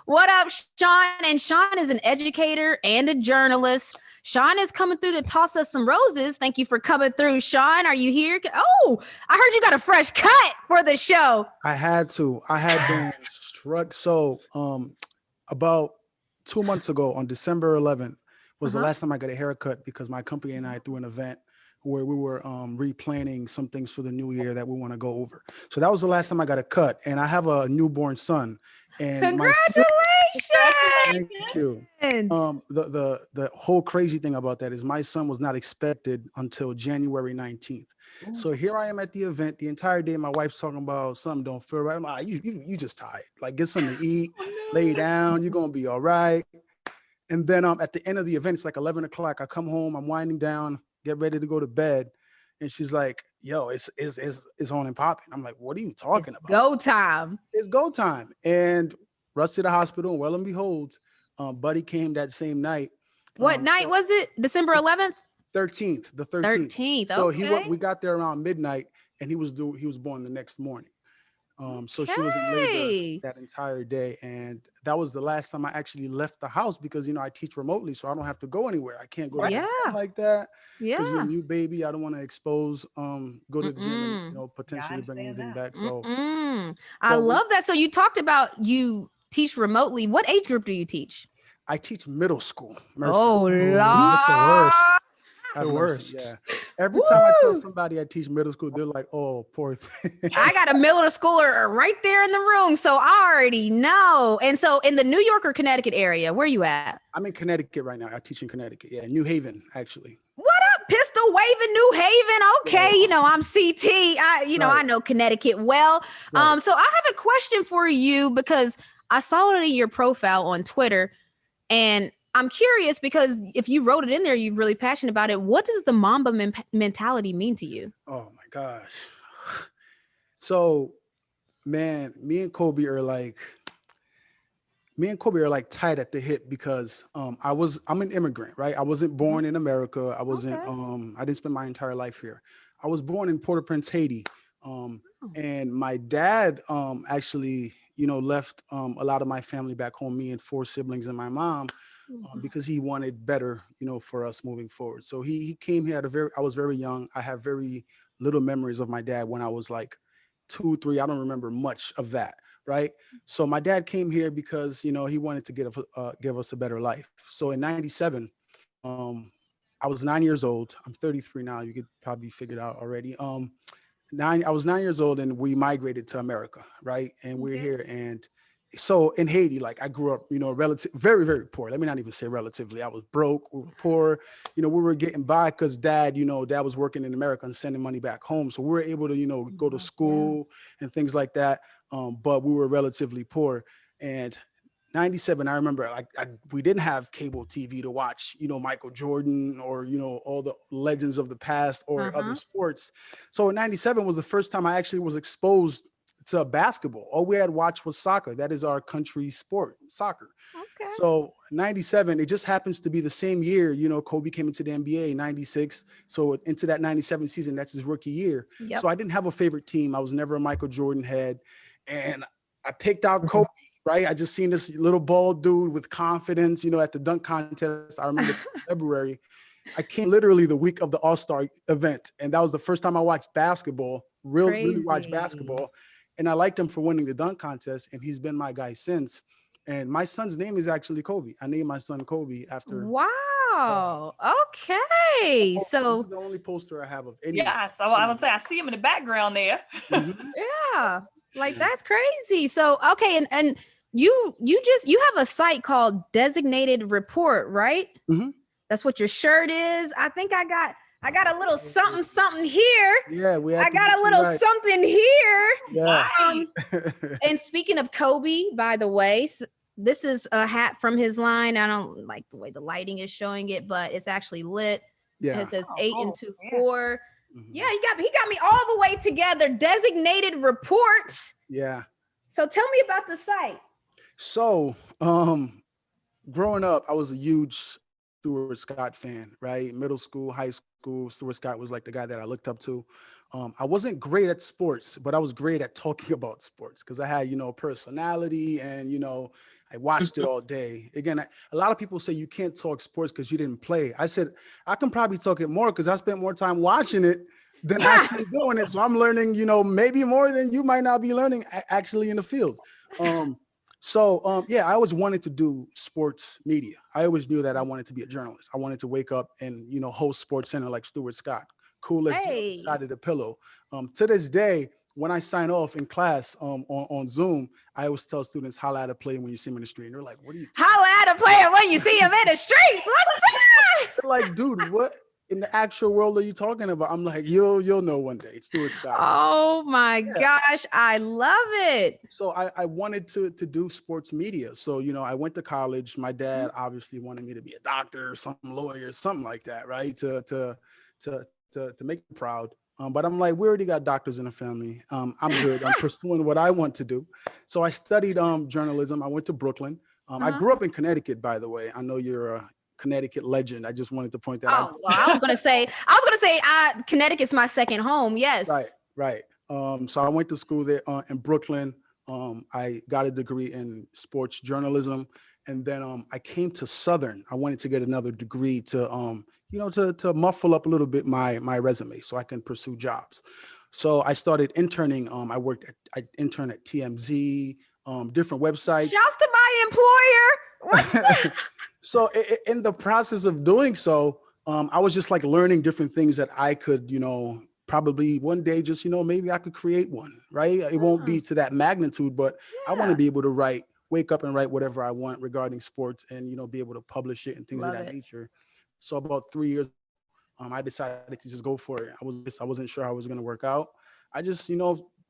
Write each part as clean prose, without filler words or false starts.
What up, Sean? And Sean is an educator and a journalist. Sean is coming through to toss us some roses. Thank you for coming through, Sean. Are you here? Oh, I heard you got a fresh cut for the show. I had to. I had been struck. So, about 2 months ago on December 11th was the Uh-huh. last time I got a haircut because my company and I threw an event where we were replanning some things for the new year that we want to go over. So that was the last time I got a cut. And I have a newborn son, and my thank you. Congratulations. The whole crazy thing about that is my son was not expected until January 19th. So here I am at the event the entire day. My wife's talking about something don't feel right. I'm like, you just tired. Like, get something to eat, lay down. You're gonna be all right. And then at the end of the event, it's like 11 o'clock. I come home. I'm winding down, get ready to go to bed, and she's like, "Yo, it's on and popping." I'm like, "What are you It's talking about?" go time. It's go time. And rushed to the hospital. And well and behold, Buddy came that same night. What night So was it? December 11th? 13th, the 13th. 13th. So Okay. we got there around midnight, and he was born the next morning. So she was in labor Okay. that entire day, and that was the last time I actually left the house because I teach remotely, so I don't have to go anywhere. I can't go to the Yeah. gym like that because you're a Yeah. new baby. I don't want to expose go to the gym and Mm-mm. potentially bring anything back. So, Mm-mm. I but love that. So you talked about you teach remotely. What age group do you teach? I teach middle school. Mercy. Oh, Ooh, that's the worst. Lord. Have The mercy. worst. Yeah. Every time I tell Woo. somebody I teach middle school, they're like, "Oh, poor thing." I got a middle schooler right there in the room, so I already know. And so in the New York or Connecticut area, where you at? I'm in Connecticut right now. I teach in Connecticut. Yeah, New Haven, actually. What up, Pistol Waving New Haven? Yeah. Okay, I'm CT. I Right. know Connecticut well. Right. So I have a question for you because I saw it in your profile on Twitter, and I'm curious because if you wrote it in there, you're really passionate about it. What does the Mamba mentality mean to you? Oh my gosh. So, man, me and Kobe are like tied at the hip because I'm an immigrant, right? I wasn't Mhm. born in America. Okay. I didn't spend my entire life here. I was born in Port-au-Prince, Haiti. Um, Oh. and my dad actually, left a lot of my family back home, me and four siblings and my mom, because he wanted better, for us moving forward. So he came here I was very young. I have very little memories of my dad when I was like 2, 3. I don't remember much of that, right? So my dad came here because he wanted to give us a better life. So in '97, um, I was 9 years old. I'm 33 now. You could probably figure it out already. I was 9 years old, and we migrated to America, right? And we're Okay. here, and so in Haiti, like I grew up, relative very, very poor. Let me not even say relatively. I was broke. We were poor. We were getting by because dad was working in America and sending money back home. So we were able to, go to Yeah. school and things like that. But we were relatively poor. And '97, I remember we didn't have cable TV to watch, Michael Jordan or, all the legends of the past or other Uh-huh. sports. So in '97 was the first time I actually was exposed to basketball. All we had watched was soccer. That is our country sport, soccer. Okay. So '97, it just happens to be the same year, Kobe came into the NBA in '96. So into that '97 season, that's his rookie year. Yep. So I didn't have a favorite team. I was never a Michael Jordan head. And I picked out Kobe, right? I just seen this little bald dude with confidence, at the dunk contest. I remember February. I came literally the week of the All-Star event. And that was the first time I watched basketball, really watched Crazy. basketball. And I liked him for winning the dunk contest. And he's been my guy since. And my son's name is actually Kobe. I named my son Kobe after. Wow. Okay. This is So the only poster I have of any. Yeah, so I would say I see him in the background there. Mhm. yeah, like Yeah. that's crazy. So okay, and you have a site called Designated Report, right? Mhm. That's what your shirt is. I think I got a little something here. Yeah, we have I to got get a you little right. something here. Yeah. Um, and speaking of Kobe, by the way, this is a hat from his line. I don't like the way the lighting is showing it, but it's actually lit. Yeah. It says Oh, 8 and cool. 2 Yeah. 4. Mhm. Yeah, he got me all the way together. Designated Report. Yeah. So tell me about the site. So, growing up, I was a huge Stuart Scott fan, right? Middle school, high school, Stuart Scott was like the guy that I looked up to. I wasn't great at sports, but I was great at talking about sports because I had, personality and, I watched it all day. Again, a lot of people say you can't talk sports because you didn't play. I said, I can probably talk it more because I spent more time watching it than actually doing it. So I'm learning, maybe more than you might not be learning actually in the field. Yeah, I always wanted to do sports media. I always knew that I wanted to be a journalist. I wanted to wake up and, host Sports Center like Stuart Scott, coolest side of the pillow. To this day, when I sign off in class on Zoom, I always tell students, holla at a player when you see him in the street. And they're like, what are you talking Holla at a player when you see him in the streets. What's that? They're like, dude, what in the actual world are you talking about? I'm like, you'll know one day. It's Stuart Scott. Oh my gosh, I love it. So I wanted to do sports media. So, I went to college. My dad obviously wanted me to be a doctor or some lawyer, something like that, right? To make me proud. But I'm like, we already got doctors in the family. I'm good. I'm pursuing what I want to do. So I studied journalism. I went to Brooklyn. I grew up in Connecticut, by the way. I know you're a Connecticut legend. I just wanted to point that out. Well, I was gonna say, Connecticut's my second home. Yes. Right. So I went to school there in Brooklyn. I got a degree in sports journalism, and then I came to Southern. I wanted to get another degree to to muffle up a little bit my resume so I can pursue jobs. So I started interning. I interned at TMZ, different websites. Shouts to my employer. What's that? So in the process of doing so, I was just like learning different things that I could, probably one day just, maybe I could create one, right? It won't be to that magnitude, but I want to be able to wake up and write whatever I want regarding sports and, be able to publish it and things of that nature. So about 3 years, I decided to just go for it. I wasn't sure how it was going to work out. I just,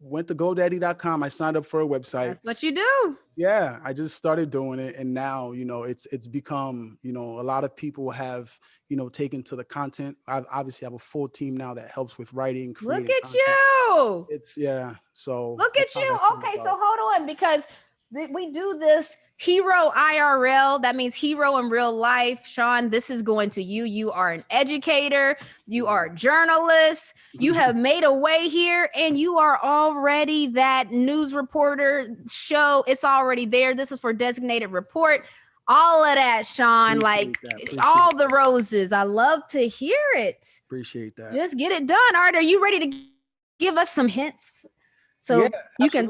went to GoDaddy.com. I signed up for a website. That's what you do. Yeah, I just started doing it, and now it's become a lot of people have taken to the content. I obviously have a full team now that helps with writing. Look at content. you. So look at you. Okay, so hold on, because we do this hero IRL. That means hero in real life. Sean, this is going to you. You are an educator. You are a journalist. You have made a way here, and you are already that news reporter show. It's already there. This is for designated report. All of that, Sean, all the roses. I love to hear it. Appreciate that. Just get it done. All right, are you ready to give us some hints? So you can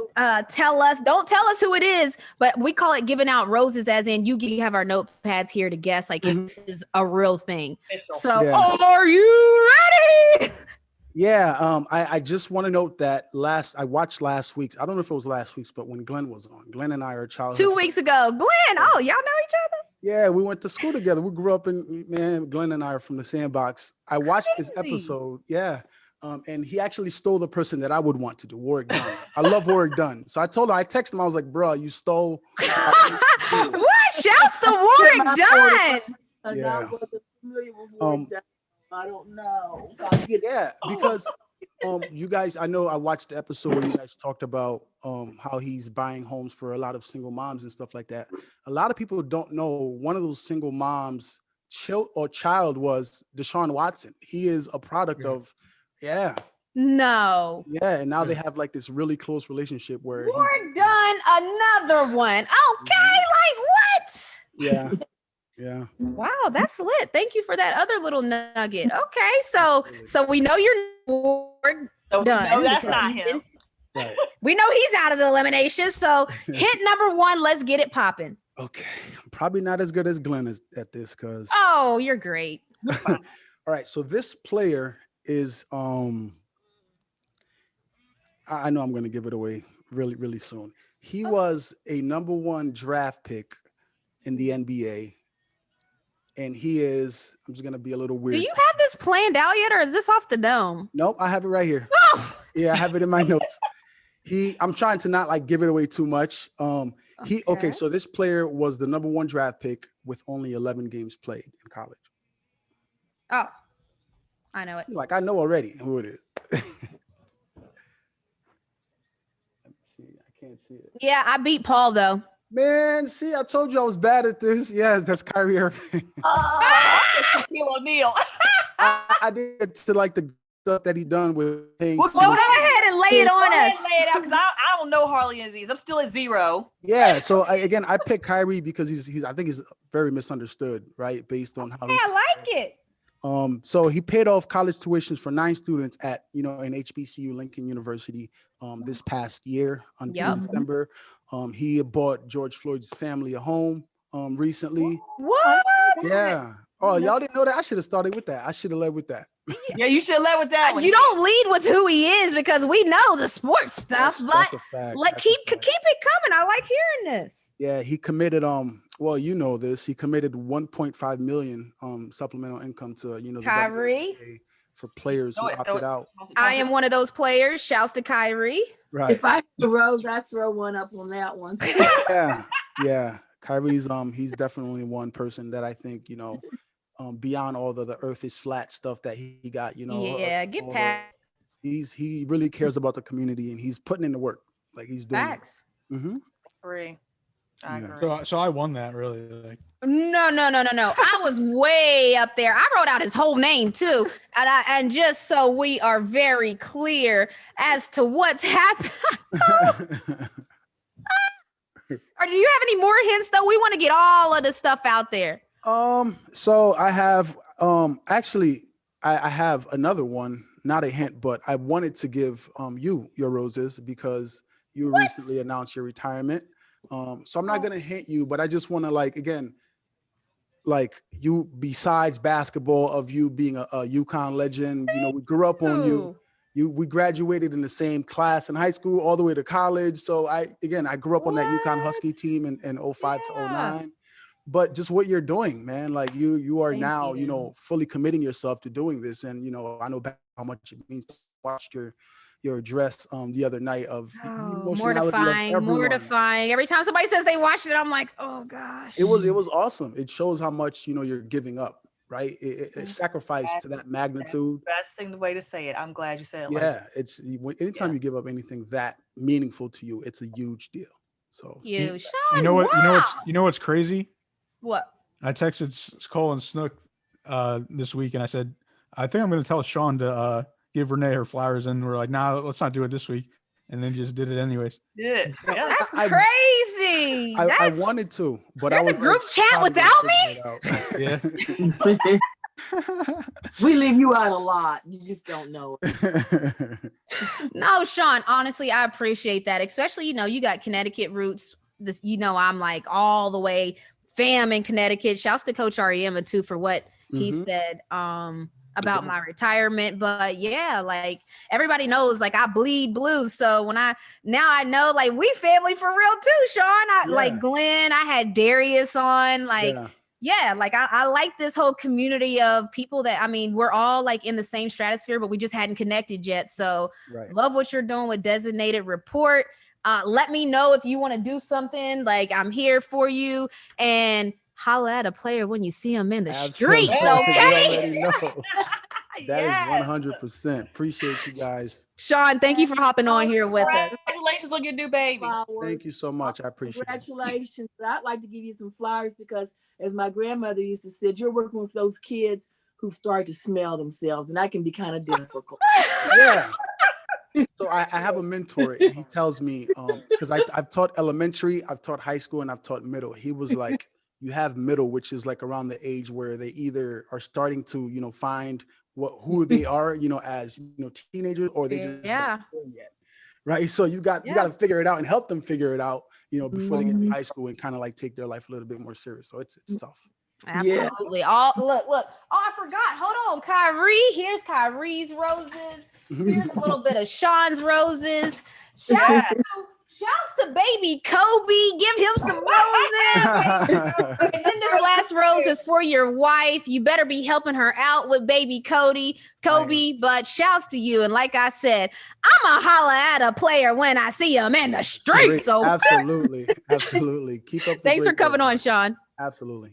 tell us, don't tell us who it is, but we call it giving out roses, as in you have our notepads here to guess like if this is a real thing. So are you ready? Yeah, I just want to note that I watched last week's, I don't know if it was last week's, but when Glenn was on, Glenn and I are childhood 2 weeks ago. Glenn, y'all know each other? Yeah, we went to school together. We grew up Glenn and I are from the Sandbox. I watched his episode. Yeah. And he actually stole the person that I would want to do, Warwick Dunn. I love Warwick Dunn. So I texted him, I was like, bro, you stole. What? Shouts to Warwick Dunn. Yeah. I don't know. Yeah, because you guys, I know I watched the episode where you guys talked about how he's buying homes for a lot of single moms and stuff like that. A lot of people don't know one of those single moms child was Deshaun Watson. He is a product of No. Yeah, and now they have like this really close relationship where Warwick Dunn, another one. Okay, like what? Yeah. Yeah. Wow, that's lit. Thank you for that other little nugget. Okay, so we know you're Warwick Dunn. No, that's not him. Right. We know he's out of the elimination. So hint number one, let's get it popping. Okay. I'm probably not as good as Glenn is at this because Oh, you're great. all right. So this player is I know I'm gonna give it away really, really soon. He was a number 1 draft pick in the NBA. And he is, I'm just going to be a little weird. Do you have this planned out yet, or is this off the dome? Nope, I have it right here. Oh. Yeah, I have it in my notes. I'm trying to not like give it away too much. Okay, so this player was the number 1 draft pick with only 11 games played in college. Oh, I know it. Like, I know already who it is. Let me see. I can't see it. Yeah, I beat Paul, though. Man, see, I told you I was bad at this. Yes, that's Kyrie Irving. Shaquille O'Neal. I did it to like the stuff that he done with paying Well, Go ahead and lay it on us. Lay it out because I don't know hardly any of these. I'm still at 0. Yeah, so I picked Kyrie because I think he's very misunderstood, right? Based on how Yeah, I like it. so he paid off college tuitions for 9 students at in HBCU Lincoln University this past year in December. He bought George Floyd's family a home recently. What? Yeah. Oh, y'all didn't know that? I should have started with that. I should have led with that. Yeah, you should have led with that one. You don't lead with who he is because we know the sports stuff, That's but a fact. keep it coming. I like hearing this. Yeah, he committed well, you know this. He committed 1.5 million supplemental income to the Kyrie WNBA for players who opted out. I am one of those players. Shouts to Kyrie. Right. If I had Rose, I'd throw one up on that one. Yeah. Kyrie's he's definitely one person that I think, beyond all the earth is flat stuff that he got, Yeah, get past. He really cares about the community and he's putting in the work. Like he's doing Facts. Mm-hmm. I agree. So I won that really. Like. No. I was way up there. I wrote out his whole name too. And just so we are very clear as to what's happening. Or do you have any more hints though? We want to get all of the stuff out there. So I have actually I have another one, not a hint, but I wanted to give you your roses because you recently announced your retirement. So I'm not gonna hint you, but I just want to you besides basketball of you being a UConn legend, we grew up on you. We graduated in the same class in high school all the way to college. So I grew up on that UConn Husky team in 05 to 09. But just what you're doing, man, like you are now, fully committing yourself to doing this. And, I know how much it means to watch your address the other night of mortifying. Every time somebody says they watched it, I'm like, oh gosh. It was awesome. It shows how much, you're giving up. Right, it sacrificed to that magnitude. That's the best way to say it. I'm glad you said it. It's anytime you give up anything that meaningful to you, it's a huge deal. So Sean, you know what's crazy? What? I texted Cole and Snook this week, and I said, I think I'm going to tell Sean to give Renee her flowers, and we're like, nah, let's not do it this week, and then just did it anyways. Yeah, that's crazy. I wanted to, but there's I was a group chat without me. Yeah. We leave you out a lot. You just don't know it. No, Sean, honestly, I appreciate that. Especially, you got Connecticut roots. This, I'm like all the way fam in Connecticut. Shouts to Coach Ariema too for what he said about my retirement. But yeah, like everybody knows, like I bleed blue. So when I know like we family for real too, Sean. Like Glenn, I had Darius on, like like I like this whole community of people that, we're all like in the same stratosphere, but we just hadn't connected yet. So love what you're doing with Designated Report. Let me know if you want to do something. Like I'm here for you, and holla at a player when you see him in the streets. Okay. That is 100%. Appreciate you guys. Sean, thank you for hopping on here with us. Congratulations on your new baby. Thank you so much. I appreciate it. Congratulations. I'd like to give you some flowers because, as my grandmother used to say, you're working with those kids who start to smell themselves, and that can be kind of difficult. Yeah. So I have a mentor, and he tells me, because I've taught elementary, I've taught high school, and I've taught middle. He was like, you have middle, which is like around the age where they either are starting to, find who they are, as teenagers, or they just don't know yet. Right. So you got to figure it out and help them figure it out, before they get to high school and kind of like take their life a little bit more serious. So it's tough. Absolutely. Look. Oh, I forgot. Hold on, Kyrie. Here's Kyrie's roses. Here's a little bit of Sean's roses. Shouts to baby Kobe. Give him some roses. And then this last rose is for your wife. You better be helping her out with baby Kobe. But shouts to you. And like I said, I'm a holla at a player when I see him in the streets. So absolutely. Keep up. Thanks for coming on, Sean. Absolutely.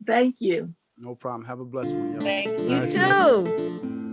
Thank you. No problem. Have a blessed one. Yo. Thank you too.